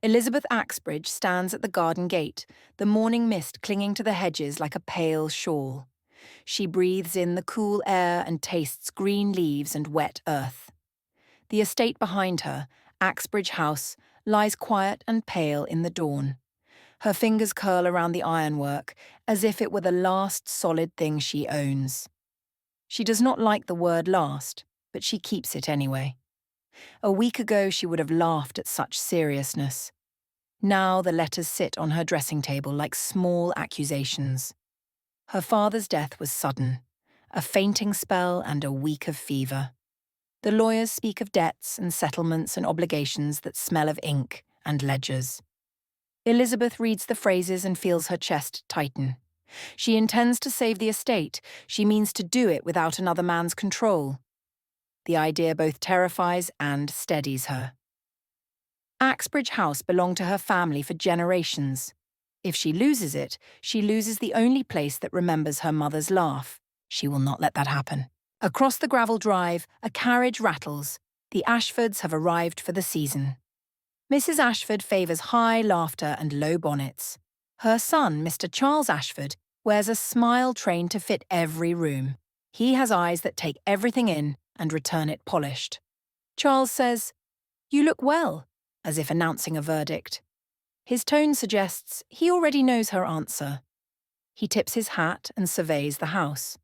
Elizabeth Axbridge stands at the garden gate, the morning mist clinging to the hedges like a pale shawl. She breathes in the cool air and tastes green leaves and wet earth. The estate behind her, Axbridge House, lies quiet and pale in the dawn. Her fingers curl around the ironwork, as if it were the last solid thing she owns. She does not like the word last, but she keeps it anyway. A week ago she would have laughed at such seriousness. Now the letters sit on her dressing table like small accusations. Her father's death was sudden, a fainting spell and a week of fever. The lawyers speak of debts and settlements and obligations that smell of ink and ledgers. Elizabeth reads the phrases and feels her chest tighten. She intends to save the estate. She means to do it without another man's control. The idea both terrifies and steadies her. Axbridge House belonged to her family for generations. If she loses it, she loses the only place that remembers her mother's laugh. She will not let that happen. Across the gravel drive, a carriage rattles. The Ashfords have arrived for the season. Mrs. Ashford favours high laughter and low bonnets. Her son, Mr. Charles Ashford, wears a smile trained to fit every room. He has eyes that take everything in and return it polished. Charles says, "You look well," as if announcing a verdict. His tone suggests he already knows her answer. He tips his hat and surveys the house.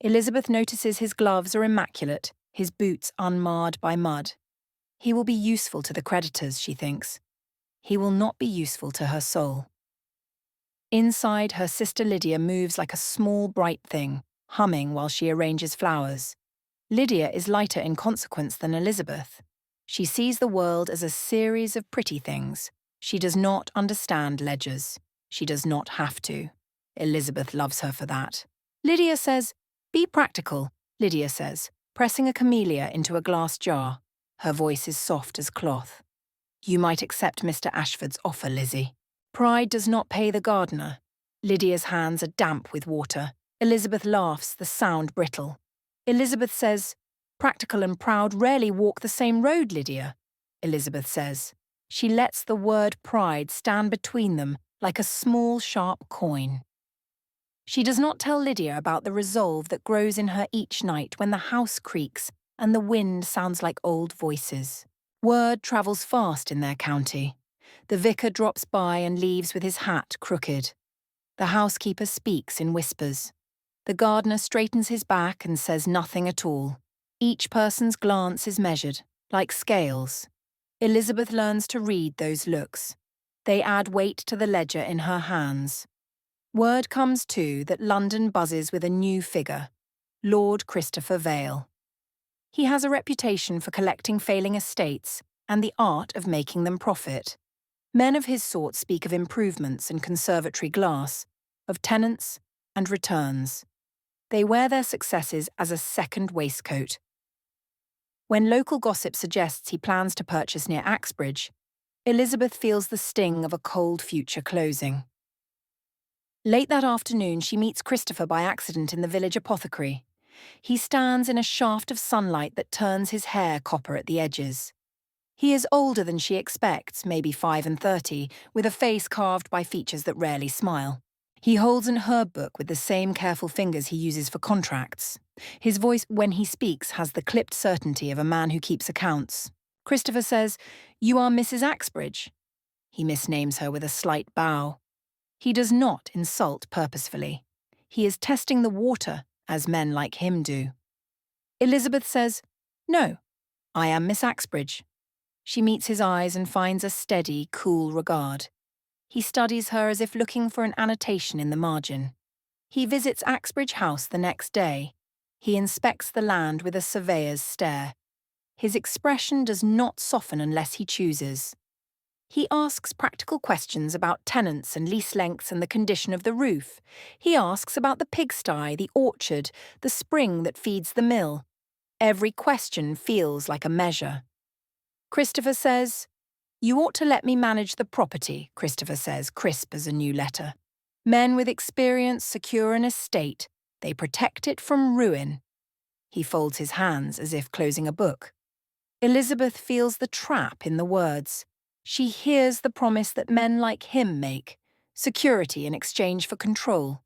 Elizabeth notices his gloves are immaculate, his boots unmarred by mud. He will be useful to the creditors, she thinks. He will not be useful to her soul. Inside, her sister Lydia moves like a small, bright thing, humming while she arranges flowers. Lydia is lighter in consequence than Elizabeth. She sees the world as a series of pretty things. She does not understand ledgers. She does not have to. Elizabeth loves her for that. Lydia says, "Be practical," Lydia says, pressing a camellia into a glass jar. Her voice is soft as cloth. "You might accept Mr. Ashford's offer, Lizzie. Pride does not pay the gardener." Lydia's hands are damp with water. Elizabeth laughs, the sound brittle. Elizabeth says, "Practical and proud rarely walk the same road, Lydia," Elizabeth says. She lets the word pride stand between them like a small, sharp coin. She does not tell Lydia about the resolve that grows in her each night when the house creaks and the wind sounds like old voices. Word travels fast in their county. The vicar drops by and leaves with his hat crooked. The housekeeper speaks in whispers. The gardener straightens his back and says nothing at all. Each person's glance is measured, like scales. Elizabeth learns to read those looks. They add weight to the ledger in her hands. Word comes too that London buzzes with a new figure, Lord Christopher Vale. He has a reputation for collecting failing estates and the art of making them profit. Men of his sort speak of improvements in conservatory glass, of tenants and returns. They wear their successes as a second waistcoat. When local gossip suggests he plans to purchase near Axbridge, Elizabeth feels the sting of a cold future closing. Late that afternoon, she meets Christopher by accident in the village apothecary. He stands in a shaft of sunlight that turns his hair copper at the edges. He is older than she expects, maybe 35, with a face carved by features that rarely smile. He holds an herb book with the same careful fingers he uses for contracts. His voice, when he speaks, has the clipped certainty of a man who keeps accounts. Christopher says, "You are Mrs. Axbridge." He misnames her with a slight bow. He does not insult purposefully. He is testing the water, as men like him do. Elizabeth says, "No, I am Miss Axbridge." She meets his eyes and finds a steady, cool regard. He studies her as if looking for an annotation in the margin. He visits Axbridge House the next day. He inspects the land with a surveyor's stare. His expression does not soften unless he chooses. He asks practical questions about tenants and lease lengths and the condition of the roof. He asks about the pigsty, the orchard, the spring that feeds the mill. Every question feels like a measure. Christopher says, "You ought to let me manage the property," Christopher says, crisp as a new letter. Men with experience secure an estate. They protect it from ruin. He folds his hands as if closing a book. Elizabeth feels the trap in the words. She hears the promise that men like him make, security in exchange for control.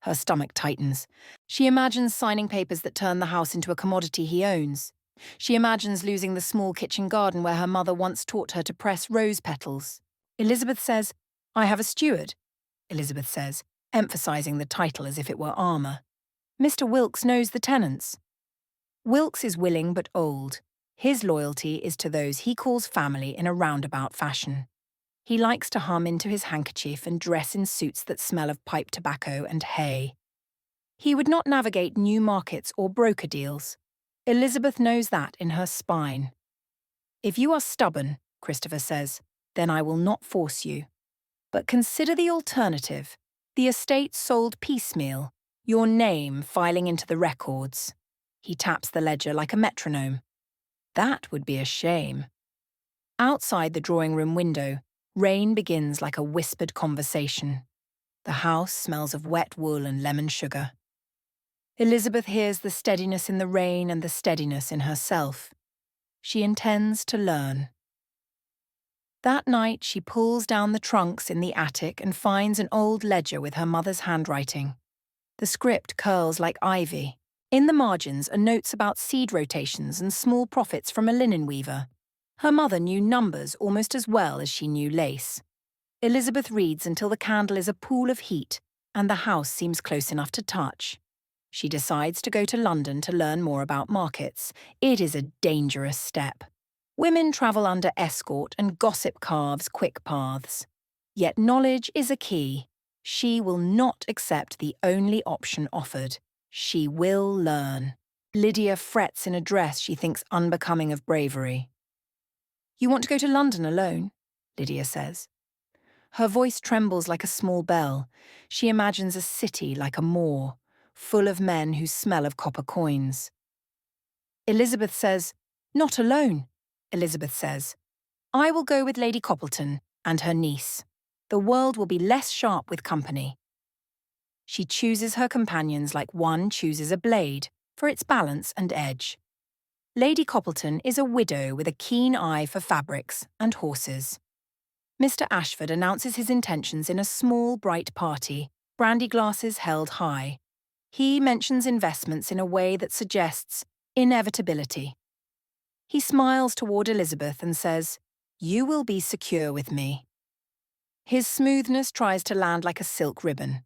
Her stomach tightens. She imagines signing papers that turn the house into a commodity he owns. She imagines losing the small kitchen garden where her mother once taught her to press rose petals. Elizabeth says, "I have a steward," Elizabeth says, emphasizing the title as if it were armour. "Mr. Wilkes knows the tenants." Wilkes is willing but old. His loyalty is to those he calls family in a roundabout fashion. He likes to hum into his handkerchief and dress in suits that smell of pipe tobacco and hay. He would not navigate new markets or broker deals. Elizabeth knows that in her spine. "If you are stubborn," Christopher says, "then I will not force you. But consider the alternative, the estate sold piecemeal, your name filing into the records." He taps the ledger like a metronome. "That would be a shame." Outside the drawing-room window, rain begins like a whispered conversation. The house smells of wet wool and lemon sugar. Elizabeth hears the steadiness in the rain and the steadiness in herself. She intends to learn. That night, she pulls down the trunks in the attic and finds an old ledger with her mother's handwriting. The script curls like ivy. In the margins are notes about seed rotations and small profits from a linen weaver. Her mother knew numbers almost as well as she knew lace. Elizabeth reads until the candle is a pool of heat and the house seems close enough to touch. She decides to go to London to learn more about markets. It is a dangerous step. Women travel under escort and gossip carves quick paths. Yet knowledge is a key. She will not accept the only option offered. She will learn. Lydia frets in a dress she thinks unbecoming of bravery. "You want to go to London alone?" Lydia says. Her voice trembles like a small bell. She imagines a city like a moor, full of men who smell of copper coins. Elizabeth says, "Not alone," Elizabeth says. "I will go with Lady Coppleton and her niece. The world will be less sharp with company." She chooses her companions like one chooses a blade, for its balance and edge. Lady Coppleton is a widow with a keen eye for fabrics and horses. Mr. Ashford announces his intentions in a small, bright party, brandy glasses held high. He mentions investments in a way that suggests inevitability. He smiles toward Elizabeth and says, "You will be secure with me." His smoothness tries to land like a silk ribbon.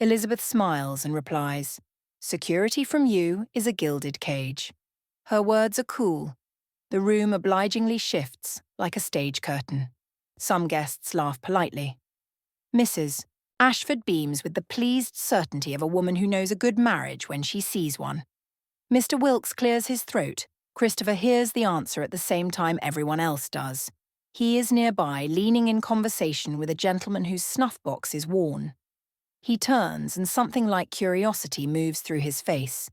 Elizabeth smiles and replies, "Security from you is a gilded cage." Her words are cool. The room obligingly shifts like a stage curtain. Some guests laugh politely. Mrs. Ashford beams with the pleased certainty of a woman who knows a good marriage when she sees one. Mr. Wilkes clears his throat. Christopher hears the answer at the same time everyone else does. He is nearby, leaning in conversation with a gentleman whose snuff-box is worn. He turns and something like curiosity moves through his face.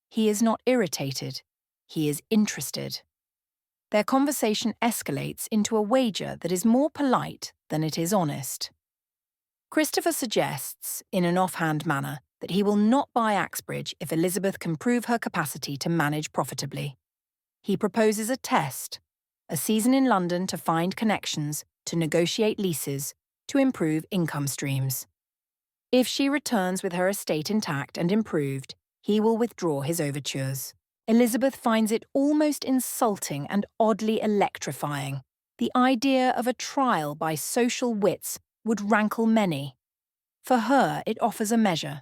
He is not irritated. He is interested. Their conversation escalates into a wager that is more polite than it is honest. Christopher suggests, in an offhand manner, that he will not buy Axbridge if Elizabeth can prove her capacity to manage profitably. He proposes a test, a season in London to find connections, to negotiate leases, to improve income streams. If she returns with her estate intact and improved, he will withdraw his overtures. Elizabeth finds it almost insulting and oddly electrifying. The idea of a trial by social wits would rankle many. For her, it offers a measure.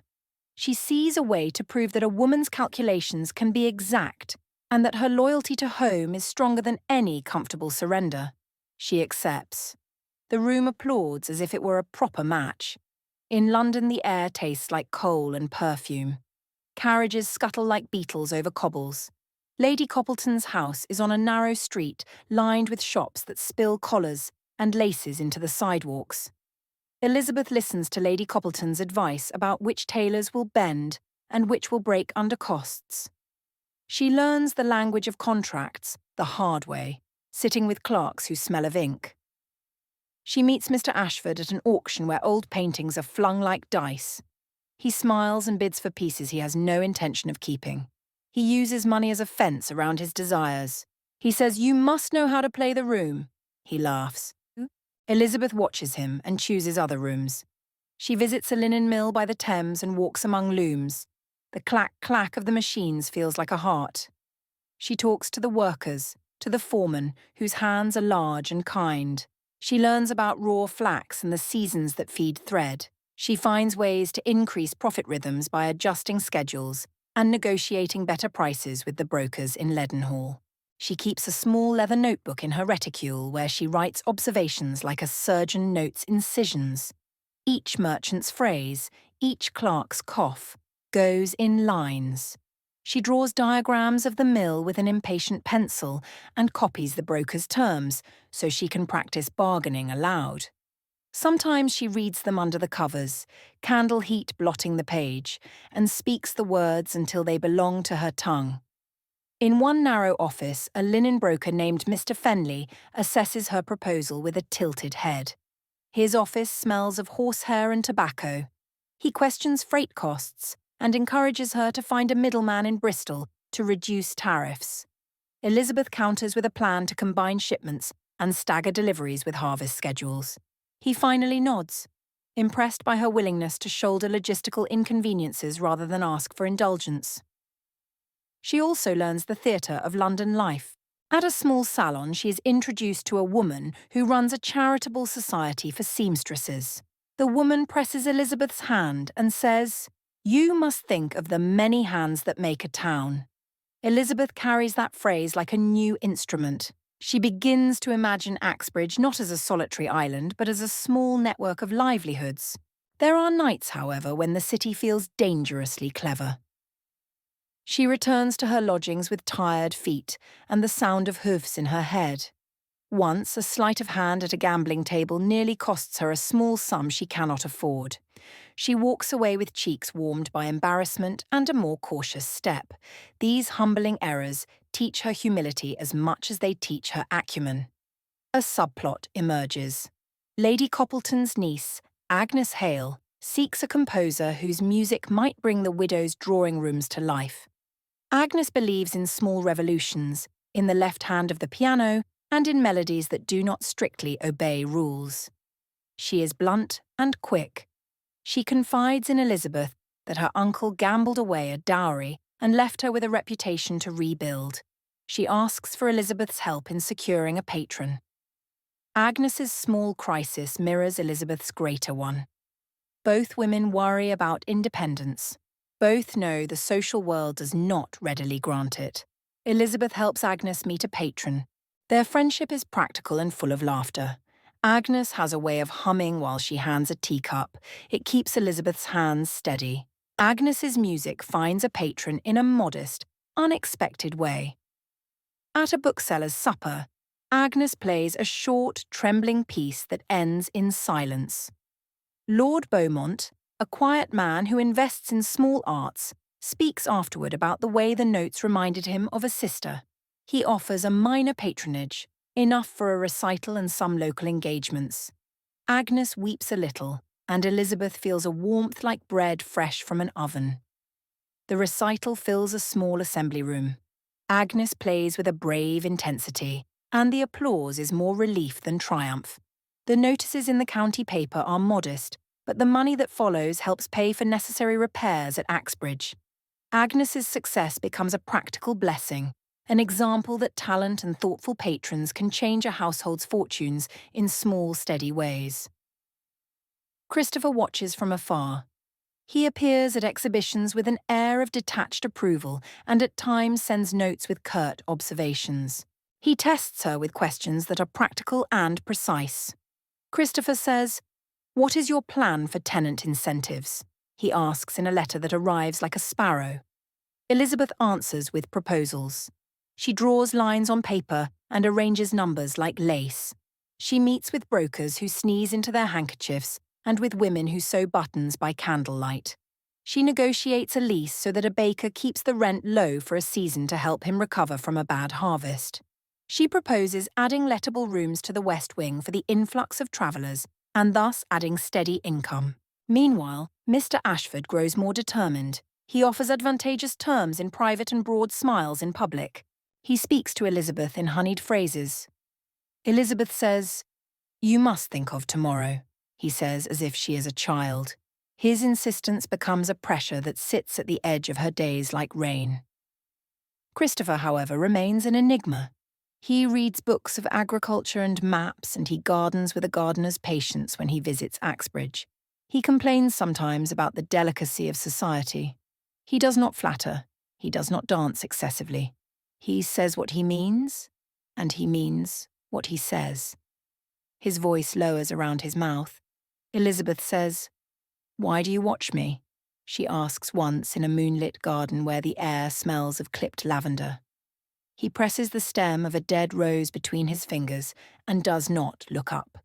She sees a way to prove that a woman's calculations can be exact and that her loyalty to home is stronger than any comfortable surrender. She accepts. The room applauds as if it were a proper match. In London, the air tastes like coal and perfume. Carriages scuttle like beetles over cobbles. Lady Coppleton's house is on a narrow street lined with shops that spill collars and laces into the sidewalks. Elizabeth listens to Lady Coppleton's advice about which tailors will bend and which will break under costs. She learns the language of contracts the hard way, sitting with clerks who smell of ink. She meets Mr. Ashford at an auction where old paintings are flung like dice. He smiles and bids for pieces he has no intention of keeping. He uses money as a fence around his desires. He says, "You must know how to play the room." He laughs. Elizabeth watches him and chooses other rooms. She visits a linen mill by the Thames and walks among looms. The clack-clack of the machines feels like a heart. She talks to the workers, to the foreman, whose hands are large and kind. She learns about raw flax and the seasons that feed thread. She finds ways to increase profit rhythms by adjusting schedules and negotiating better prices with the brokers in Leadenhall. She keeps a small leather notebook in her reticule where she writes observations like a surgeon notes incisions. Each merchant's phrase, each clerk's cough, goes in lines. She draws diagrams of the mill with an impatient pencil and copies the broker's terms so she can practice bargaining aloud. Sometimes she reads them under the covers, candle heat blotting the page, and speaks the words until they belong to her tongue. In one narrow office, a linen broker named Mr. Fenley assesses her proposal with a tilted head. His office smells of horsehair and tobacco. He questions freight costs and encourages her to find a middleman in Bristol to reduce tariffs. Elizabeth counters with a plan to combine shipments and stagger deliveries with harvest schedules. He finally nods, impressed by her willingness to shoulder logistical inconveniences rather than ask for indulgence. She also learns the theatre of London life. At a small salon, she is introduced to a woman who runs a charitable society for seamstresses. The woman presses Elizabeth's hand and says, "You must think of the many hands that make a town." Elizabeth carries that phrase like a new instrument. She begins to imagine Axbridge not as a solitary island, but as a small network of livelihoods. There are nights, however, when the city feels dangerously clever. She returns to her lodgings with tired feet and the sound of hoofs in her head. Once, a sleight of hand at a gambling table nearly costs her a small sum she cannot afford. She walks away with cheeks warmed by embarrassment and a more cautious step. These humbling errors teach her humility as much as they teach her acumen. A subplot emerges. Lady Coppleton's niece, Agnes Hale, seeks a composer whose music might bring the widow's drawing rooms to life. Agnes believes in small revolutions, in the left hand of the piano, and in melodies that do not strictly obey rules. She is blunt and quick. She confides in Elizabeth that her uncle gambled away a dowry and left her with a reputation to rebuild. She asks for Elizabeth's help in securing a patron. Agnes's small crisis mirrors Elizabeth's greater one. Both women worry about independence. Both know the social world does not readily grant it. Elizabeth helps Agnes meet a patron. Their friendship is practical and full of laughter. Agnes has a way of humming while she hands a teacup. It keeps Elizabeth's hands steady. Agnes's music finds a patron in a modest, unexpected way. At a bookseller's supper, Agnes plays a short, trembling piece that ends in silence. Lord Beaumont, a quiet man who invests in small arts, speaks afterward about the way the notes reminded him of a sister. He offers a minor patronage, enough for a recital and some local engagements. Agnes weeps a little, and Elizabeth feels a warmth like bread fresh from an oven. The recital fills a small assembly room. Agnes plays with a brave intensity, and the applause is more relief than triumph. The notices in the county paper are modest, but the money that follows helps pay for necessary repairs at Axbridge. Agnes's success becomes a practical blessing, an example that talent and thoughtful patrons can change a household's fortunes in small, steady ways. Christopher watches from afar. He appears at exhibitions with an air of detached approval and at times sends notes with curt observations. He tests her with questions that are practical and precise. Christopher says, "What is your plan for tenant incentives?" he asks in a letter that arrives like a sparrow. Elizabeth answers with proposals. She draws lines on paper and arranges numbers like lace. She meets with brokers who sneeze into their handkerchiefs and with women who sew buttons by candlelight. She negotiates a lease so that a baker keeps the rent low for a season to help him recover from a bad harvest. She proposes adding lettable rooms to the West Wing for the influx of travellers and thus adding steady income. Meanwhile, Mr. Ashford grows more determined. He offers advantageous terms in private and broad smiles in public. He speaks to Elizabeth in honeyed phrases. Elizabeth says, "You must think of tomorrow," he says as if she is a child. His insistence becomes a pressure that sits at the edge of her days like rain. Christopher, however, remains an enigma. He reads books of agriculture and maps, and he gardens with a gardener's patience when he visits Axbridge. He complains sometimes about the delicacy of society. He does not flatter. He does not dance excessively. He says what he means, and he means what he says. His voice lowers around his mouth. Elizabeth says, "Why do you watch me?" she asks once in a moonlit garden where the air smells of clipped lavender. He presses the stem of a dead rose between his fingers and does not look up.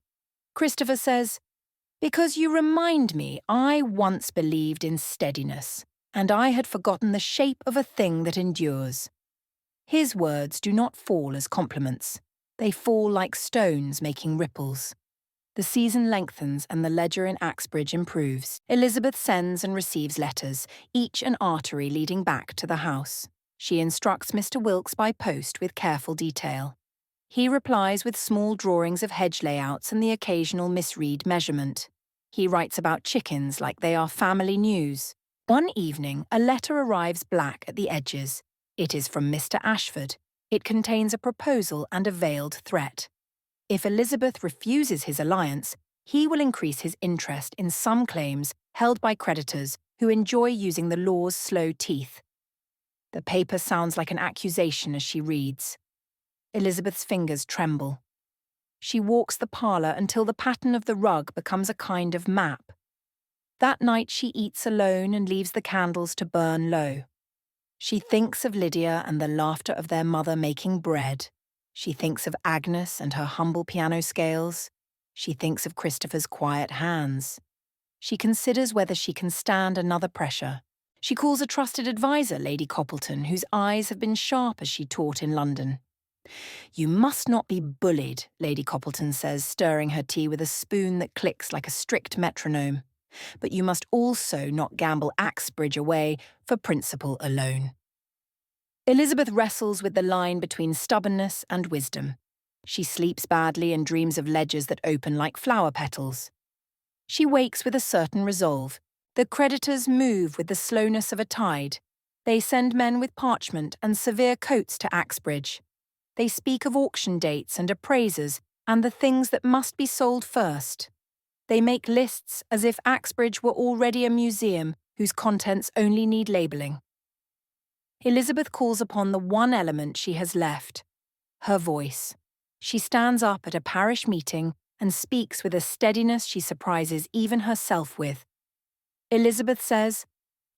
Christopher says, "Because you remind me I once believed in steadiness, and I had forgotten the shape of a thing that endures." His words do not fall as compliments. They fall like stones making ripples. The season lengthens and the ledger in Axbridge improves. Elizabeth sends and receives letters, each an artery leading back to the house. She instructs Mr. Wilkes by post with careful detail. He replies with small drawings of hedge layouts and the occasional misread measurement. He writes about chickens like they are family news. One evening, a letter arrives black at the edges. It is from Mr. Ashford. It contains a proposal and a veiled threat. If Elizabeth refuses his alliance, he will increase his interest in some claims held by creditors who enjoy using the law's slow teeth. The paper sounds like an accusation as she reads. Elizabeth's fingers tremble. She walks the parlour until the pattern of the rug becomes a kind of map. That night she eats alone and leaves the candles to burn low. She thinks of Lydia and the laughter of their mother making bread. She thinks of Agnes and her humble piano scales. She thinks of Christopher's quiet hands. She considers whether she can stand another pressure. She calls a trusted adviser, Lady Coppleton, whose eyes have been sharp as she taught in London. "You must not be bullied," Lady Coppleton says, stirring her tea with a spoon that clicks like a strict metronome. "But you must also not gamble Axbridge away for principle alone." Elizabeth wrestles with the line between stubbornness and wisdom. She sleeps badly and dreams of ledgers that open like flower petals. She wakes with a certain resolve. The creditors move with the slowness of a tide. They send men with parchment and severe coats to Axbridge. They speak of auction dates and appraisers and the things that must be sold first. They make lists as if Axbridge were already a museum whose contents only need labelling. Elizabeth calls upon the one element she has left, her voice. She stands up at a parish meeting and speaks with a steadiness she surprises even herself with. Elizabeth says,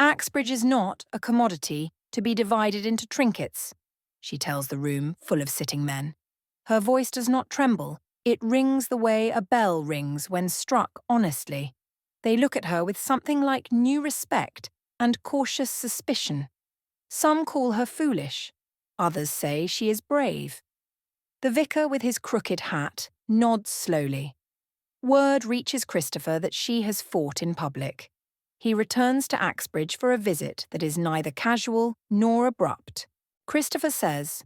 "Axbridge is not a commodity to be divided into trinkets," she tells the room full of sitting men. Her voice does not tremble. It rings the way a bell rings when struck honestly. They look at her with something like new respect and cautious suspicion. Some call her foolish. Others say she is brave. The vicar with his crooked hat nods slowly. Word reaches Christopher that she has fought in public. He returns to Axbridge for a visit that is neither casual nor abrupt. Christopher says,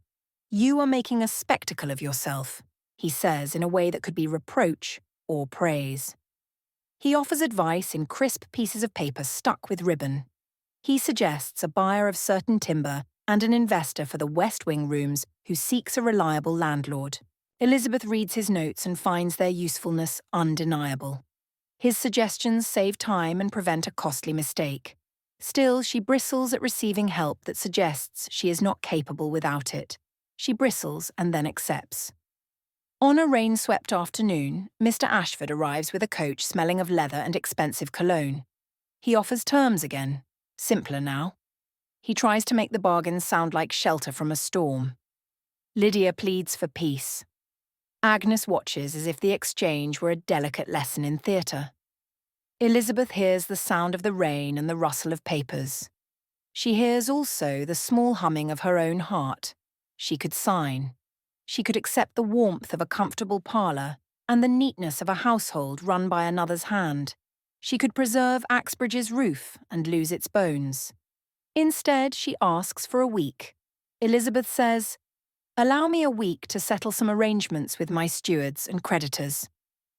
"You are making a spectacle of yourself," he says in a way that could be reproach or praise. He offers advice in crisp pieces of paper stuck with ribbon. He suggests a buyer of certain timber and an investor for the West Wing rooms who seeks a reliable landlord. Elizabeth reads his notes and finds their usefulness undeniable. His suggestions save time and prevent a costly mistake. Still, she bristles at receiving help that suggests she is not capable without it. She bristles and then accepts. On a rain-swept afternoon, Mr. Ashford arrives with a coach smelling of leather and expensive cologne. He offers terms again. Simpler now. He tries to make the bargain sound like shelter from a storm. Lydia pleads for peace. Agnes watches as if the exchange were a delicate lesson in theatre. Elizabeth hears the sound of the rain and the rustle of papers. She hears also the small humming of her own heart. She could sign. She could accept the warmth of a comfortable parlour and the neatness of a household run by another's hand. She could preserve Axbridge's roof and lose its bones. Instead, she asks for a week. Elizabeth says, "Allow me a week to settle some arrangements with my stewards and creditors."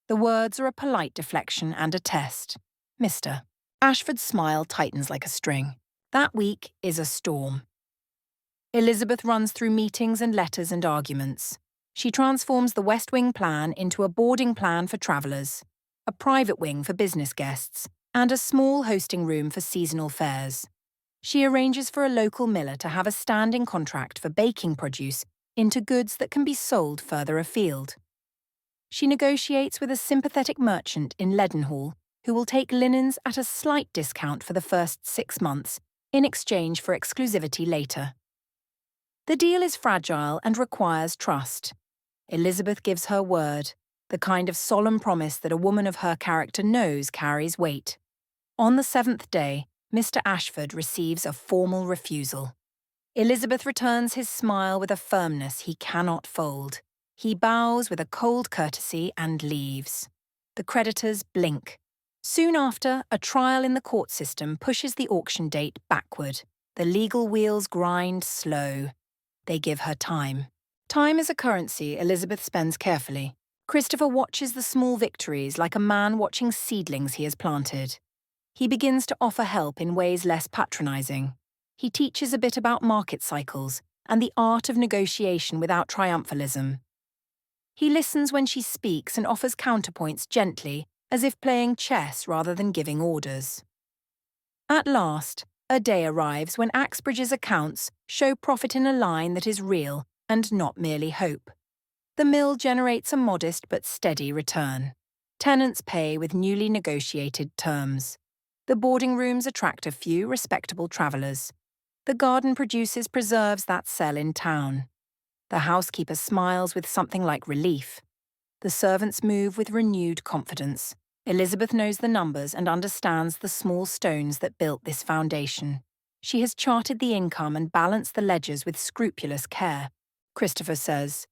The words are a polite deflection and a test. Mr. Ashford's smile tightens like a string. That week is a storm. Elizabeth runs through meetings and letters and arguments. She transforms the West Wing plan into a boarding plan for travellers, a private wing for business guests, and a small hosting room for seasonal fairs. She arranges for a local miller to have a standing contract for baking produce into goods that can be sold further afield. She negotiates with a sympathetic merchant in Leadenhall who will take linens at a slight discount for the first 6 months in exchange for exclusivity later. The deal is fragile and requires trust. Elizabeth gives her word, the kind of solemn promise that a woman of her character knows carries weight. On the 7th day, Mr. Ashford receives a formal refusal. Elizabeth returns his smile with a firmness he cannot fold. He bows with a cold courtesy and leaves. The creditors blink. Soon after, a trial in the court system pushes the auction date backward. The legal wheels grind slow. They give her time. Time is a currency Elizabeth spends carefully. Christopher watches the small victories like a man watching seedlings he has planted. He begins to offer help in ways less patronising. He teaches a bit about market cycles and the art of negotiation without triumphalism. He listens when she speaks and offers counterpoints gently, as if playing chess rather than giving orders. At last, a day arrives when Axbridge's accounts show profit in a line that is real and not merely hope. The mill generates a modest but steady return. Tenants pay with newly negotiated terms. The boarding rooms attract a few respectable travellers. The garden produces preserves that sell in town. The housekeeper smiles with something like relief. The servants move with renewed confidence. Elizabeth knows the numbers and understands the small stones that built this foundation. She has charted the income and balanced the ledgers with scrupulous care. Christopher says,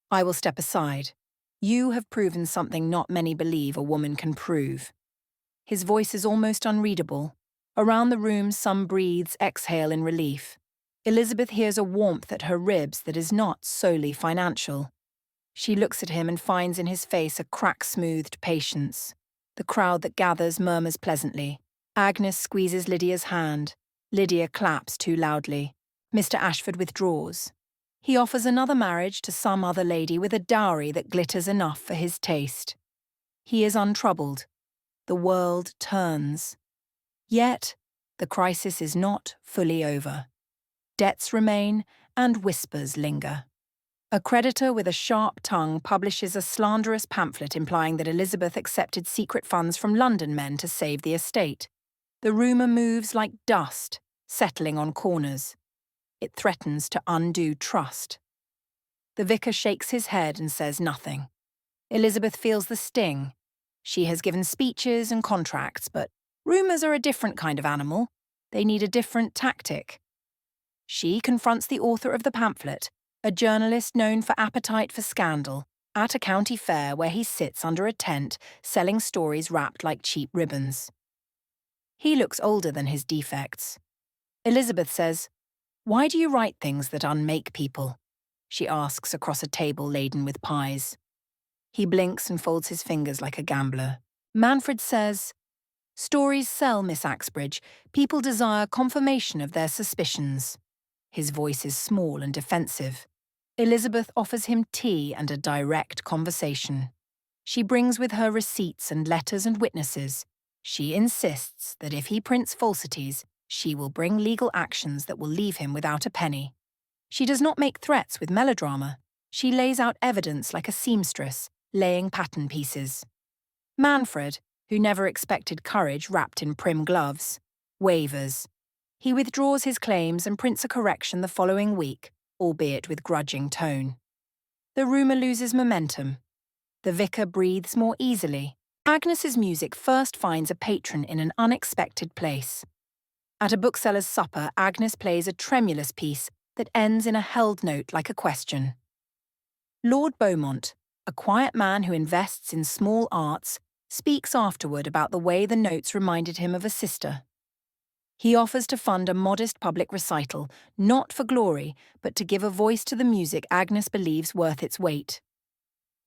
"I will step aside. You have proven something not many believe a woman can prove." His voice is almost unreadable. Around the room, some breathes exhale in relief. Elizabeth hears a warmth at her ribs that is not solely financial. She looks at him and finds in his face a crack-smoothed patience. The crowd that gathers murmurs pleasantly. Agnes squeezes Lydia's hand. Lydia claps too loudly. Mr. Ashford withdraws. He offers another marriage to some other lady with a dowry that glitters enough for his taste. He is untroubled. The world turns. Yet, the crisis is not fully over. Debts remain and whispers linger. A creditor with a sharp tongue publishes a slanderous pamphlet implying that Elizabeth accepted secret funds from London men to save the estate. The rumour moves like dust, settling on corners. It threatens to undo trust. The vicar shakes his head and says nothing. Elizabeth feels the sting. She has given speeches and contracts, but rumours are a different kind of animal. They need a different tactic. She confronts the author of the pamphlet, a journalist known for appetite for scandal, at a county fair where he sits under a tent selling stories wrapped like cheap ribbons. He looks older than his defects. Elizabeth says, "Why do you write things that unmake people?" she asks across a table laden with pies. He blinks and folds his fingers like a gambler. Manfred says, "Stories sell, Miss Axbridge. People desire confirmation of their suspicions." His voice is small and defensive. Elizabeth offers him tea and a direct conversation. She brings with her receipts and letters and witnesses. She insists that if he prints falsities, she will bring legal actions that will leave him without a penny. She does not make threats with melodrama. She lays out evidence like a seamstress, laying pattern pieces. Manfred, who never expected courage wrapped in prim gloves, wavers. He withdraws his claims and prints a correction the following week, albeit with grudging tone. The rumour loses momentum. The vicar breathes more easily. Agnes's music first finds a patron in an unexpected place. At a bookseller's supper, Agnes plays a tremulous piece that ends in a held note like a question. Lord Beaumont, a quiet man who invests in small arts, speaks afterward about the way the notes reminded him of a sister. He offers to fund a modest public recital, not for glory, but to give a voice to the music Agnes believes worth its weight.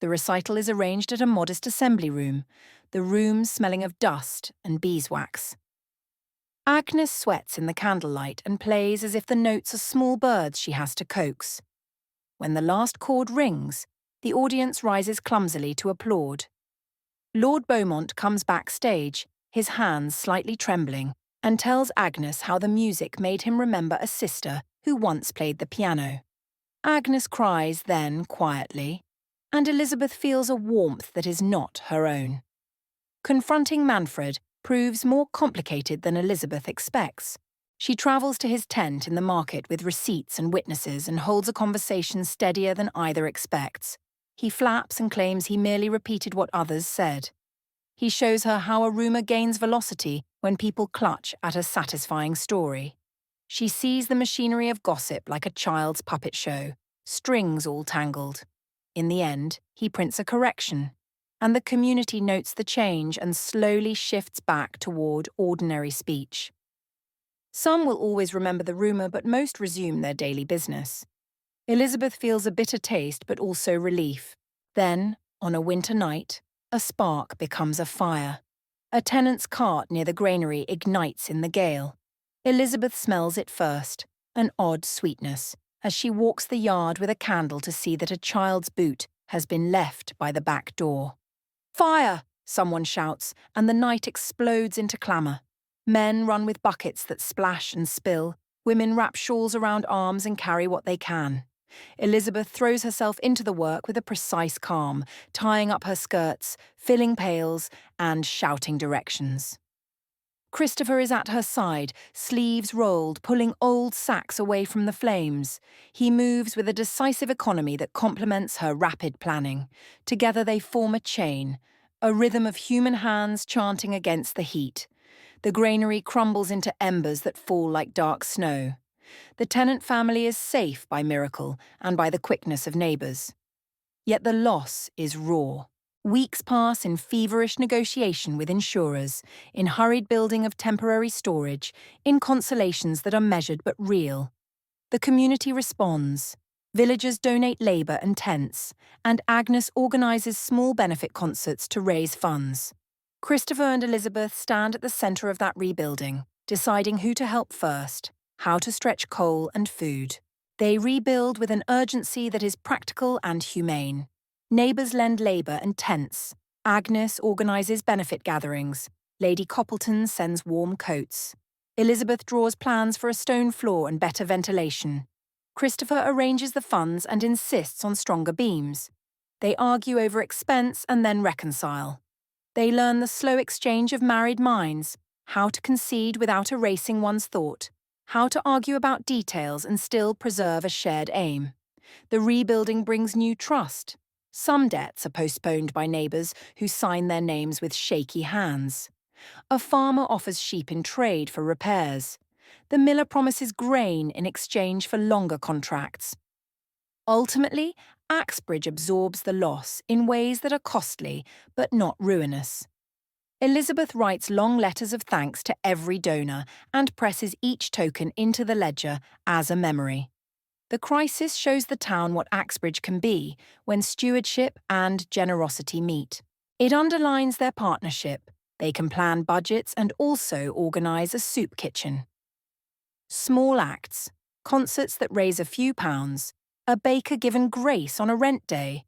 The recital is arranged at a modest assembly room, the room smelling of dust and beeswax. Agnes sweats in the candlelight and plays as if the notes are small birds she has to coax. When the last chord rings, the audience rises clumsily to applaud. Lord Beaumont comes backstage, his hands slightly trembling, and tells Agnes how the music made him remember a sister who once played the piano. Agnes cries then quietly, and Elizabeth feels a warmth that is not her own. Confronting Manfred proves more complicated than Elizabeth expects. She travels to his tent in the market with receipts and witnesses and holds a conversation steadier than either expects. He flaps and claims he merely repeated what others said. He shows her how a rumour gains velocity when people clutch at a satisfying story. She sees the machinery of gossip like a child's puppet show, strings all tangled. In the end, he prints a correction, and the community notes the change and slowly shifts back toward ordinary speech. Some will always remember the rumour, but most resume their daily business. Elizabeth feels a bitter taste but also relief. Then, on a winter night, a spark becomes a fire. A tenant's cart near the granary ignites in the gale. Elizabeth smells it first, an odd sweetness, as she walks the yard with a candle to see that a child's boot has been left by the back door. "Fire!" someone shouts, and the night explodes into clamour. Men run with buckets that splash and spill. Women wrap shawls around arms and carry what they can. Elizabeth throws herself into the work with a precise calm, tying up her skirts, filling pails, and shouting directions. Christopher is at her side, sleeves rolled, pulling old sacks away from the flames. He moves with a decisive economy that complements her rapid planning. Together they form a chain, a rhythm of human hands chanting against the heat. The granary crumbles into embers that fall like dark snow. The tenant family is safe by miracle and by the quickness of neighbours. Yet the loss is raw. Weeks pass in feverish negotiation with insurers, in hurried building of temporary storage, in consolations that are measured but real. The community responds. Villagers donate labour and tents, and Agnes organises small benefit concerts to raise funds. Christopher and Elizabeth stand at the centre of that rebuilding, deciding who to help first, how to stretch coal and food. They rebuild with an urgency that is practical and humane. Neighbours lend labour and tents. Agnes organises benefit gatherings. Lady Coppleton sends warm coats. Elizabeth draws plans for a stone floor and better ventilation. Christopher arranges the funds and insists on stronger beams. They argue over expense and then reconcile. They learn the slow exchange of married minds, how to concede without erasing one's thought, how to argue about details and still preserve a shared aim. The rebuilding brings new trust. Some debts are postponed by neighbours who sign their names with shaky hands. A farmer offers sheep in trade for repairs. The miller promises grain in exchange for longer contracts. Ultimately, Axbridge absorbs the loss in ways that are costly but not ruinous. Elizabeth writes long letters of thanks to every donor and presses each token into the ledger as a memory. The crisis shows the town what Axbridge can be when stewardship and generosity meet. It underlines their partnership. They can plan budgets and also organise a soup kitchen. Small acts, concerts that raise a few pounds, a baker given grace on a rent day,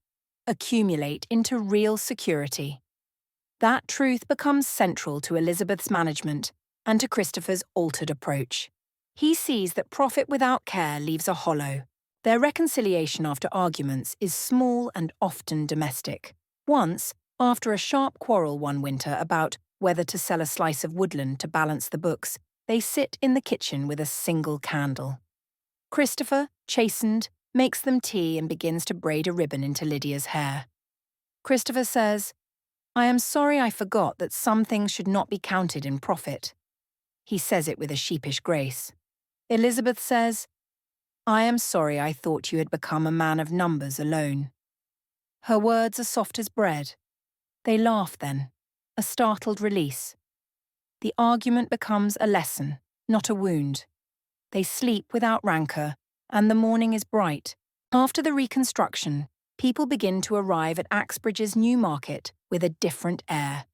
accumulate into real security. That truth becomes central to Elizabeth's management and to Christopher's altered approach. He sees that profit without care leaves a hollow. Their reconciliation after arguments is small and often domestic. Once, after a sharp quarrel one winter about whether to sell a slice of woodland to balance the books, they sit in the kitchen with a single candle. Christopher, chastened, makes them tea and begins to braid a ribbon into Lydia's hair. Christopher says, "I am sorry I forgot that some things should not be counted in profit." He says it with a sheepish grace. Elizabeth says, "I am sorry I thought you had become a man of numbers alone." Her words are soft as bread. They laugh then, a startled release. The argument becomes a lesson, not a wound. They sleep without rancour, and the morning is bright. After the reconstruction, people begin to arrive at Axbridge's new market with a different air.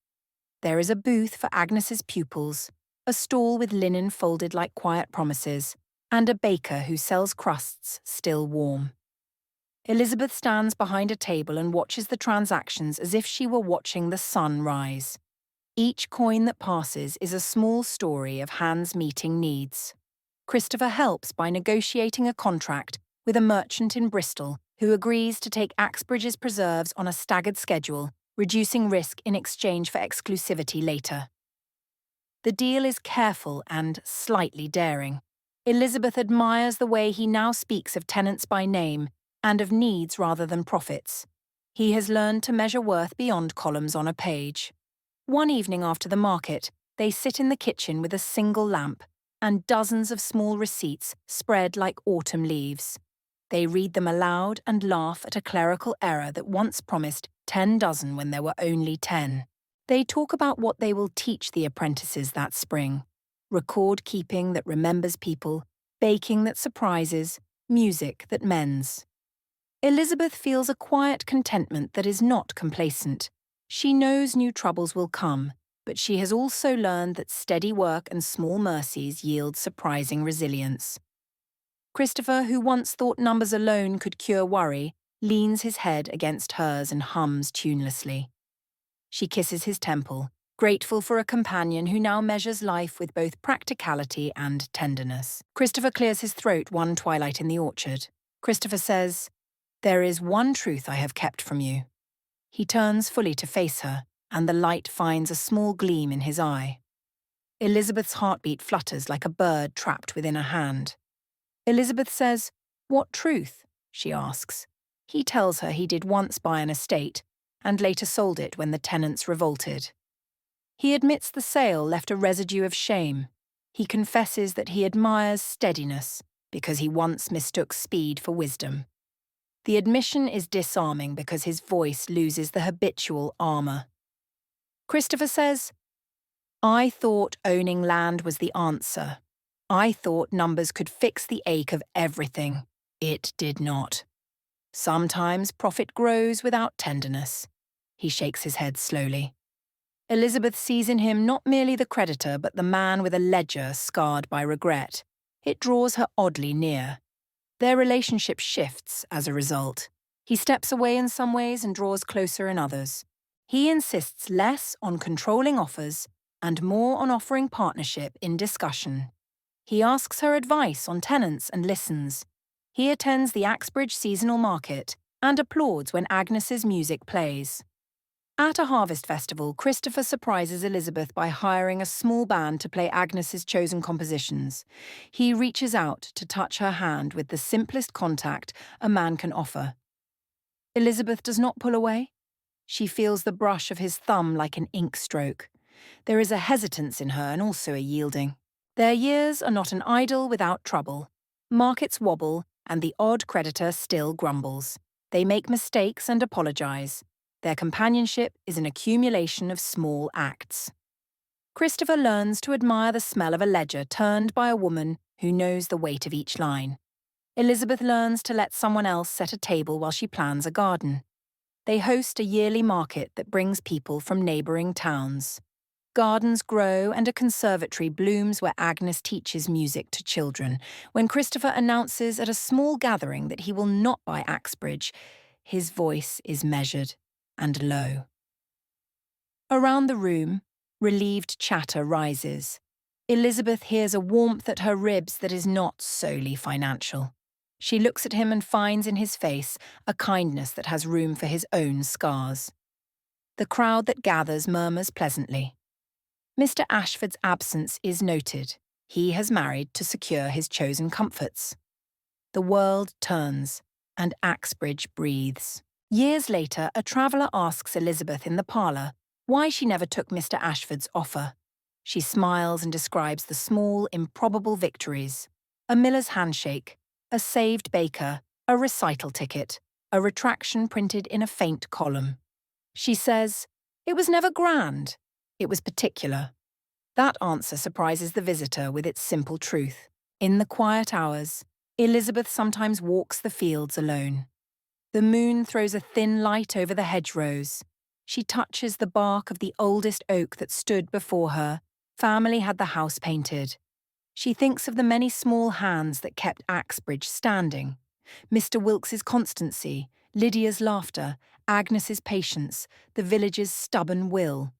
There is a booth for Agnes's pupils, a stall with linen folded like quiet promises, and a baker who sells crusts still warm. Elizabeth stands behind a table and watches the transactions as if she were watching the sun rise. Each coin that passes is a small story of hands meeting needs. Christopher helps by negotiating a contract with a merchant in Bristol who agrees to take Axbridge's preserves on a staggered schedule, reducing risk in exchange for exclusivity later. The deal is careful and slightly daring. Elizabeth admires the way he now speaks of tenants by name and of needs rather than profits. He has learned to measure worth beyond columns on a page. One evening after the market, they sit in the kitchen with a single lamp and dozens of small receipts spread like autumn leaves. They read them aloud and laugh at a clerical error that once promised 10 dozen when there were only 10. They talk about what they will teach the apprentices that spring: record keeping that remembers people, baking that surprises, music that mends. Elizabeth feels a quiet contentment that is not complacent. She knows new troubles will come, but she has also learned that steady work and small mercies yield surprising resilience. Christopher, who once thought numbers alone could cure worry, leans his head against hers and hums tunelessly. She kisses his temple, grateful for a companion who now measures life with both practicality and tenderness. Christopher clears his throat one twilight in the orchard. Christopher says, "There is one truth I have kept from you." He turns fully to face her, and the light finds a small gleam in his eye. Elizabeth's heartbeat flutters like a bird trapped within a hand. Elizabeth says, "What truth?" she asks. He tells her he did once buy an estate, and later sold it when the tenants revolted. He admits the sale left a residue of shame. He confesses that he admires steadiness because he once mistook speed for wisdom. The admission is disarming because his voice loses the habitual armour. Christopher says, "I thought owning land was the answer. I thought numbers could fix the ache of everything. It did not. Sometimes profit grows without tenderness." He shakes his head slowly. Elizabeth sees in him not merely the creditor, but the man with a ledger scarred by regret. It draws her oddly near. Their relationship shifts as a result. He steps away in some ways and draws closer in others. He insists less on controlling offers and more on offering partnership in discussion. He asks her advice on tenants and listens. He attends the Axbridge seasonal market and applauds when Agnes's music plays. At a harvest festival, Christopher surprises Elizabeth by hiring a small band to play Agnes's chosen compositions. He reaches out to touch her hand with the simplest contact a man can offer. Elizabeth does not pull away. She feels the brush of his thumb like an ink stroke. There is a hesitance in her and also a yielding. Their years are not an idyll without trouble. Markets wobble, and the odd creditor still grumbles. They make mistakes and apologize. Their companionship is an accumulation of small acts. Christopher learns to admire the smell of a ledger turned by a woman who knows the weight of each line. Elizabeth learns to let someone else set a table while she plans a garden. They host a yearly market that brings people from neighbouring towns. Gardens grow and a conservatory blooms where Agnes teaches music to children. When Christopher announces at a small gathering that he will not buy Axbridge, his voice is measured and low. Around the room, relieved chatter rises. Elizabeth hears a warmth at her ribs that is not solely financial. She looks at him and finds in his face a kindness that has room for his own scars. The crowd that gathers murmurs pleasantly. Mr. Ashford's absence is noted. He has married to secure his chosen comforts. The world turns, and Axbridge breathes. Years later, a traveller asks Elizabeth in the parlour why she never took Mr. Ashford's offer. She smiles and describes the small, improbable victories: a miller's handshake, a saved baker, a recital ticket, a retraction printed in a faint column. She says, "It was never grand. It was particular." That answer surprises the visitor with its simple truth. In the quiet hours, Elizabeth sometimes walks the fields alone. The moon throws a thin light over the hedgerows. She touches the bark of the oldest oak that stood before her. Family had the house painted. She thinks of the many small hands that kept Axbridge standing. Mr. Wilkes's constancy, Lydia's laughter, Agnes's patience, the village's stubborn will.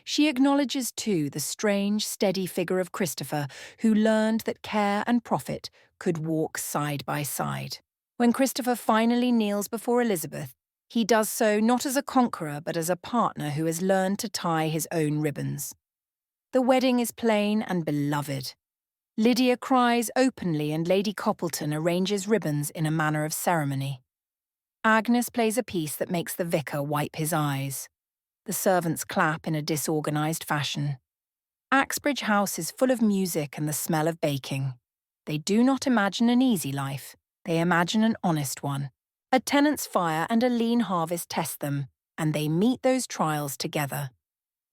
She acknowledges too the strange, steady figure of Christopher, who learned that care and profit could walk side by side. When Christopher finally kneels before Elizabeth, he does so not as a conqueror but as a partner who has learned to tie his own ribbons. The wedding is plain and beloved. Lydia cries openly and Lady Coppleton arranges ribbons in a manner of ceremony. Agnes plays a piece that makes the vicar wipe his eyes. The servants clap in a disorganised fashion. Axbridge House is full of music and the smell of baking. They do not imagine an easy life, they imagine an honest one. A tenant's fire and a lean harvest test them, and they meet those trials together.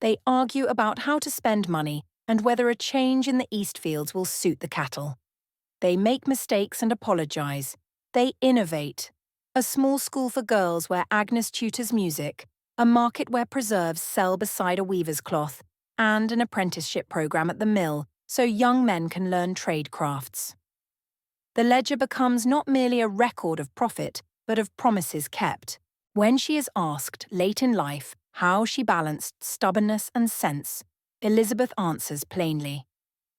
They argue about how to spend money and whether a change in the Eastfields will suit the cattle. They make mistakes and apologise. They innovate. A small school for girls where Agnes tutors music, a market where preserves sell beside a weaver's cloth, and an apprenticeship programme at the mill so young men can learn trade crafts. The ledger becomes not merely a record of profit, but of promises kept. When she is asked, late in life, how she balanced stubbornness and sense, Elizabeth answers plainly.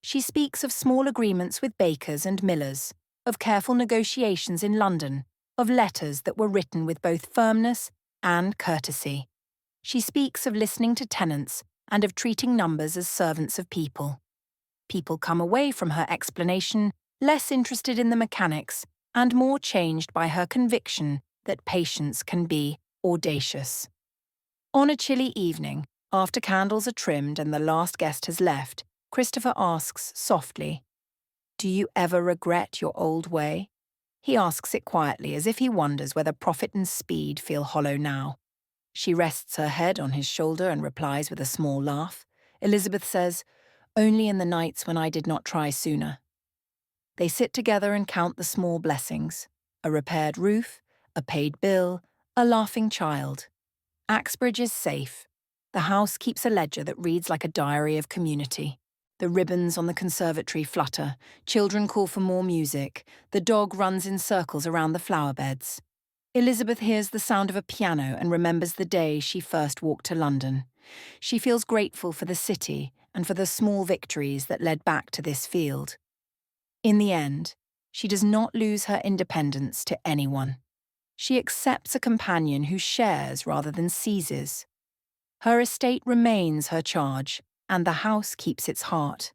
She speaks of small agreements with bakers and millers, of careful negotiations in London, of letters that were written with both firmness and courtesy. She speaks of listening to tenants and of treating numbers as servants of people. People come away from her explanation less interested in the mechanics and more changed by her conviction that patience can be audacious. On a chilly evening, after candles are trimmed and the last guest has left, Christopher asks softly, "Do you ever regret your old way?" He asks it quietly, as if he wonders whether profit and speed feel hollow now. She rests her head on his shoulder and replies with a small laugh. Elizabeth says, "Only in the nights when I did not try sooner." They sit together and count the small blessings: a repaired roof, a paid bill, a laughing child. Axbridge is safe. The house keeps a ledger that reads like a diary of community. The ribbons on the conservatory flutter, children call for more music, the dog runs in circles around the flower beds. Elizabeth hears the sound of a piano and remembers the day she first walked to London. She feels grateful for the city and for the small victories that led back to this field. In the end, she does not lose her independence to anyone. She accepts a companion who shares rather than seizes. Her estate remains her charge, and the house keeps its heart.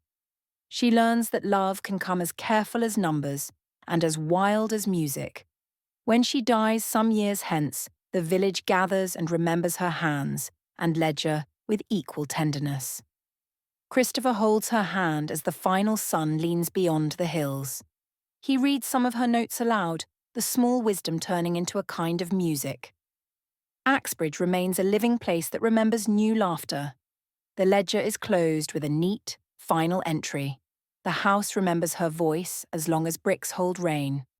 She learns that love can come as careful as numbers and as wild as music. When she dies some years hence, the village gathers and remembers her hands and ledger with equal tenderness. Christopher holds her hand as the final sun leans beyond the hills. He reads some of her notes aloud, the small wisdom turning into a kind of music. Axbridge remains a living place that remembers new laughter. The ledger is closed with a neat, final entry. The house remembers her voice as long as bricks hold rain.